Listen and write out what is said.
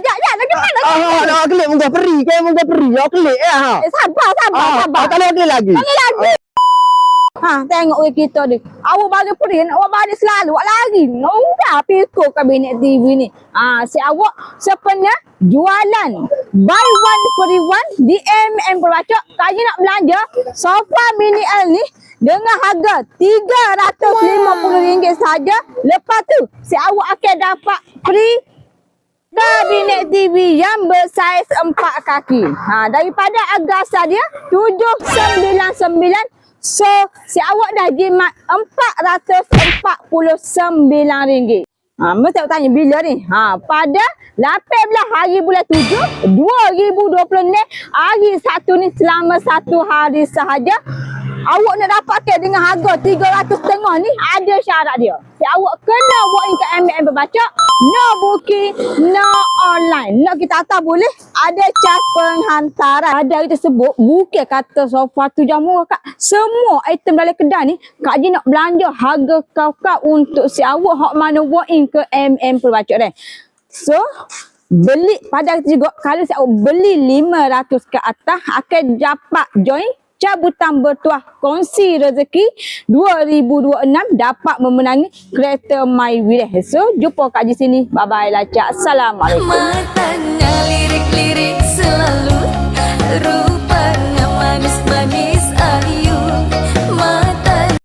Jap, lagi mana? Nak kelik muka peri ke muka peri. Awak kelik ya ha. Sabar. Tak boleh kelik lagi. Panggil lagi. Tengok weh kita ni. Awak bagi print, awak bagi selalu. Awak lari. Udah pikul kabinet TV ni. Si awak sepenuhnya jualan. Buy one free one di MM Perbacok. Kaji nak belanja sofa mini L ni dengan harga RM350 saja. Lepas tu, si awak akan dapat free kabinet TV yang bersaiz 4 kaki. Daripada harga dia RM799. So, si awak dah jimat RM449. Mesti awak tanya bila ni? Pada 18 hari bulan 7, 2020 ni, hari Sabtu ni selama 1 hari sahaja. Awak nak dapatkan dengan harga RM300 ni, ada syarat dia. Si awak kena walk in ke MM Perbacok, no booking, no online. Nak kita atas boleh, ada cas penghantaran. Pada hari tersebut, bukan kata sofa tu jamu kak. Semua item dalam kedai ni, Kak Ji nak belanja harga kau-kau untuk si awak hak mana walk in ke MM Perbacok ni. So, beli pada juga, kalau si awak beli 500 ke atas, akan dapat join cabutan bertuah kongsi rezeki 2026 dapat memenangi kereta My Wilayah. So, jumpa Kak Ji sini. Bye-bye lah, Cak. Assalamualaikum. Matanya lirik-lirik selalu, rupanya manis-manis air.